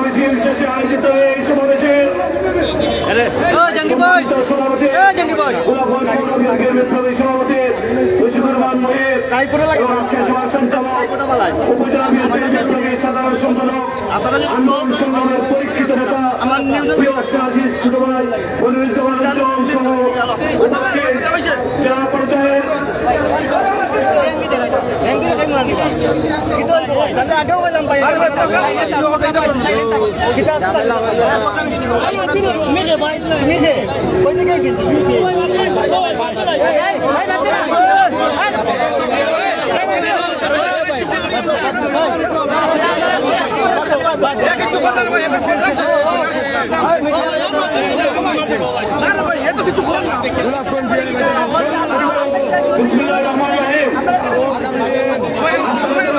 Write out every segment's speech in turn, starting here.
মিছিল শেষে আয়োজিত এই সমাবেশে সভাপতি সভাপতি মুজিবুর রহমান মহির রাষ্ট্রীয় সভা সঞ্চালক উপজেলা বিএনপির সাধারণ সম্পাদক আন্দোলন সংগ্রামের পরীক্ষিত নেতা আজিজ ছোট ভাই মনিরুজ্জামান সহ জেলা পর্যায়ের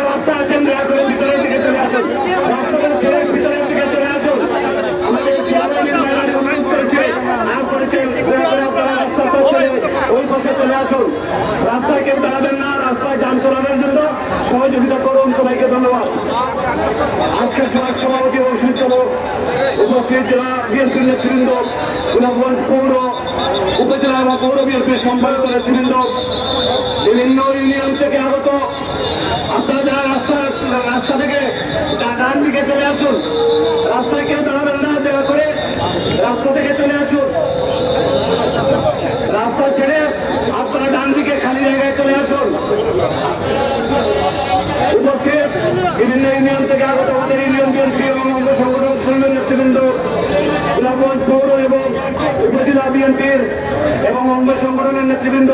রাস্তা আছেন দয়া করে ভিতরের দিকে চলে আসুন রাস্তাটা ছেড়ে ভিতরের দিকে চলে আসুন আমাদের অনুরোধ করেছে রাস্তাটা ছেড়ে ওই পাশে চলে আসুন রাস্তায় কেউ দাঁড়াবেন না রাস্তায় যান চলানোর জন্য সহযোগিতা করুন সবাইকে ধন্যবাদ আজকের সমাজ সভাপতি ও সঞ্চালক উপস্থিত জেলা বিএনপির নেতৃবৃন্দ গোলাপগঞ্জ পৌর উপজেলা এবং পৌর বিএনপির সম্পাদক নেতৃবৃন্দ বিভিন্ন ইউনিয়ন থেকে আগত আপনারা যারা রাস্তা থেকে ডান দিকে চলে আসুন রাস্তায় কেউ দাঁড়াবেন না দয়া করে রাস্তা থেকে চলে আসুন রাস্তা ছেড়ে আপনারা ডান দিকে খালি জায়গায় চলে আসুন উপস্থিত বিভিন্ন ইউনিয়ন থেকে আগত আমাদের ইউনিয়ন বিএনপি এবং অঙ্গ সংগঠন সৈন্য নেতৃবৃন্দ গোলাপগঞ্জ পৌর এবং উপজেলা বিএনপির এবং অঙ্গ সংগঠনের নেতৃবৃন্দ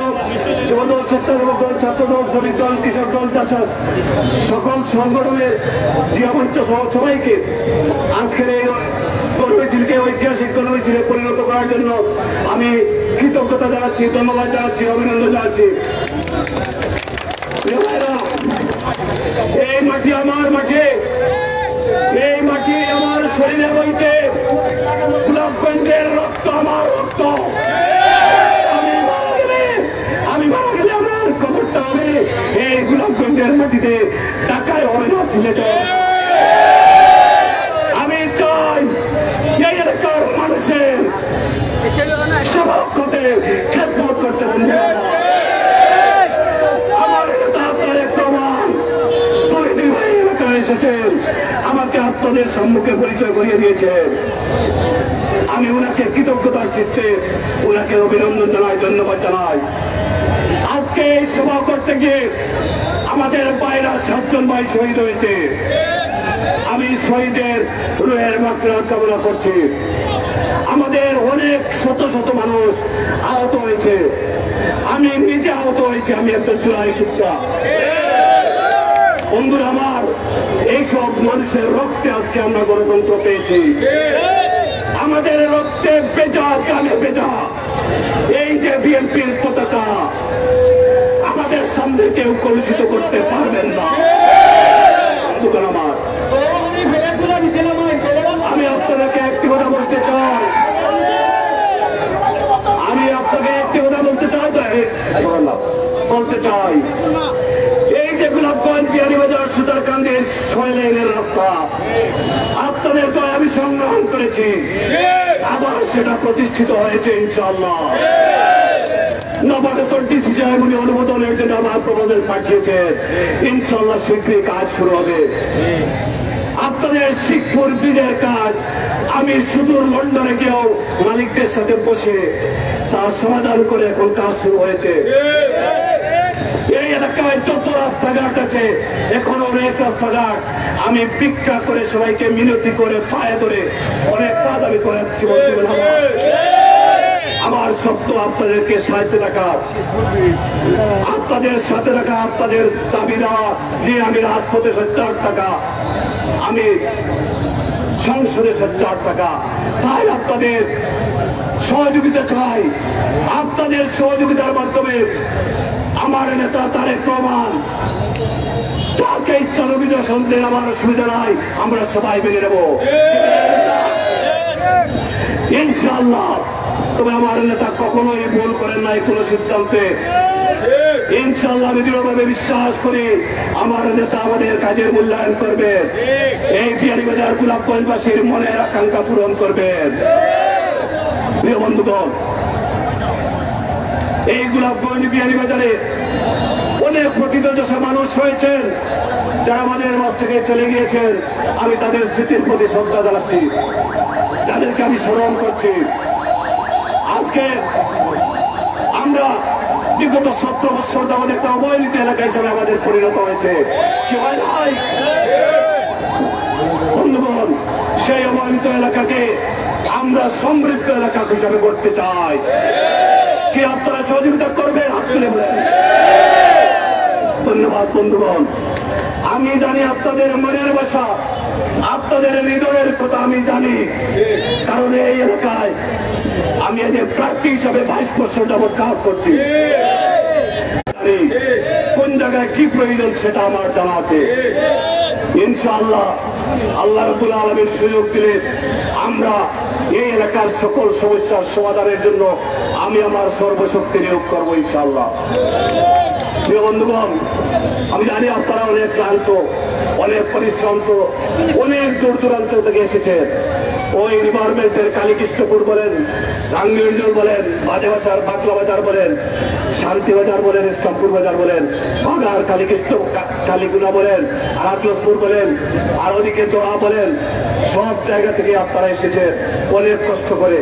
যুবদল স্বেচ্ছাসেবক দল ছাত্রদল শ্রমিক দল কৃষক দল চাষা সকল সংগঠনের জিয়ামঞ্চ সহ সবাইকে আজকের এই কর্মসূচিকে ঐতিহাসিক কর্মসূচিতে পরিণত করার জন্য আমি কৃতজ্ঞতা জানাচ্ছি ধন্যবাদ জানাচ্ছি অভিনন্দন জানাচ্ছি এই মাটি আমার মাঠে এই মাটি আমার শরীরে বইছে গোলাপগঞ্জের রক্ত আমার রক্ত আমি মারা গেলে আমার খবরটা হবে এই গোলাপগঞ্জের মাটিতে টাকায় হবে না ছেলেটা আমি চাই এই এলাকার মানুষের সেবক হতে খেদমত করতে বলবে আমার নেতা আপনার প্রমাণ দুই ভাই এলাকায় এসেছেন আমাকে আপনাদের সম্মুখে পরিচয় করিয়ে দিয়েছেন আমি ওনাকে কৃতজ্ঞতার চিত্তে ওনাকে অভিনন্দন জানাই ধন্যবাদ জানাই আজকে এই সভা করতে গিয়ে আমাদের বাইরা 7 জন ভাই শহীদ হয়েছে আমি শহীদের রুহের মাগফিরাত কামনা করছি আমাদের অনেক শত শত মানুষ আহত হয়েছে আমি নিজে আহত হয়েছি আমি একটা জুলাই যোদ্ধা বন্ধুরা আমার এইসব মানুষের রক্তে আজকে আমরা গণতন্ত্র পেয়েছি আমাদের রক্তে বেজা কানে বেজা এই যে বিএনপির পতাকা আমাদের সামনে কেউ কলুষিত করতে পারবেন না বন্ধুগণ আমার আমি আপনাদেরকে একটি কথা বলতে চাই এই যে গোলাপগঞ্জ বিয়ানীবাজার সুতারকান্দির 6 লেনের রাস্তা আপনাদের তো আমি সংগ্রাম করেছি আবার সেটা প্রতিষ্ঠিত হয়েছে ইনশাআল্লাহ নবাগত ডিসি সাহেব উনি অনুমোদনের জন্য আমার প্রপোজাল পাঠিয়েছেন ইনশাআল্লাহ শীঘ্রই কাজ শুরু হবে আপনাদের শিখপুর ব্রিজের কাজ আমি সুদূর লন্ডনে গিয়েও মালিকদের সাথে বসে তার সমাধান করে এখন কাজ শুরু হয়েছে এই এলাকায় যত রাস্তাঘাট আছে এখন অনেক রাস্তাঘাট আমি ভিক্ষা করে সবাইকে মিনতি করে পায়ে ধরে অনেক কাজ আমি করাচ্ছি আমার শব্দ আপনাদেরকে সাহায্য থাকা আপনাদের সাথে থাকা আপনাদের দাবি দেওয়া যে আমি রাজপথে 70 টাকা আমি সংসদে 70 টাকা তাই আপনাদের সহযোগিতা চাই আপনাদের সহযোগিতার মাধ্যমে আমার নেতা তারেক রহমান যাকে ইচ্ছা অভিযোজন দেন আমার অসুবিধা নাই আমরা সবাই মেনে নেব ইনশাআল্লাহ তবে আমার নেতা কখনোই ভুল করেন নাই কোন সিদ্ধান্তে ইনশাআল্লাহ আমি দৃঢ়ভাবে বিশ্বাস করি আমার নেতা আমাদের কাজের মূল্যায়ন করবেন, এই বিয়ানীবাজার গোলাপগঞ্জবাসীর মনের আকাঙ্ক্ষা পূরণ করবেন। প্রিয় বন্ধুগণ, এই গোলাপগঞ্জ বিয়ানীবাজারে অনেক প্রতিযোগী মানুষ হয়েছেন যারা আমাদের মাঝ থেকে চলে গিয়েছেন। আমি তাদের স্মৃতির প্রতি শ্রদ্ধা জানাচ্ছি, যাদেরকে আমি স্মরণ করছি। আজকে আমরা বিগত 17 বছর আমাদের একটা অবহেলিত এলাকা হিসেবে আমাদের পরিণত হয়েছে। কি হয় নাই বন্ধুগণ? সেই অবহেলিত এলাকাকে আমরা সমৃদ্ধ এলাকা হিসাবে করতে চাই। কি আপনারা সহযোগিতা করবেন? হাত তুলে বলেন। ধন্যবাদ বন্ধুগণ। আমি জানি আপনাদের মনের ভাষা, আপনাদের হৃদয়ের কথা আমি জানি, কারণ এই এলাকায় আমি এদের প্রার্থী হিসাবে 22 বছর যাবৎ কাজ করছি। কোন জায়গায় কি প্রয়োজন সেটা আমার জানা আছে। ইনশাআল্লাহ আল্লাহ রাব্বুল আলামিন সুযোগ দিলে আমরা এই এলাকার সকল সমস্যার সমাধানের জন্য আমি আমার সর্বশক্তি নিয়োগ করবো ইনশাআল্লাহ। প্রিয় বন্ধুগণ, আমি জানি আপনারা অনেক ক্লান্ত, অনেক পরিশ্রান্ত, অনেক দূর দূরান্ত থেকে এসেছেন। ওই রিভারমেন্টের কালীকৃষ্ণপুর বলেন, রাঙ্গিরজল বলেন, বাজেবাজার বাকলা বাজার বলেন, শান্তি বাজার বলেন, ইসলামপুর বাজার বলেন, বাগার কালীকৃষ্ণ কালীগুনা বলেন, আরাকলসপুর বলেন, আর ওদিকে দোয়া বলেন, সব জায়গা থেকে আপনারা এসেছেন অনেক কষ্ট করে।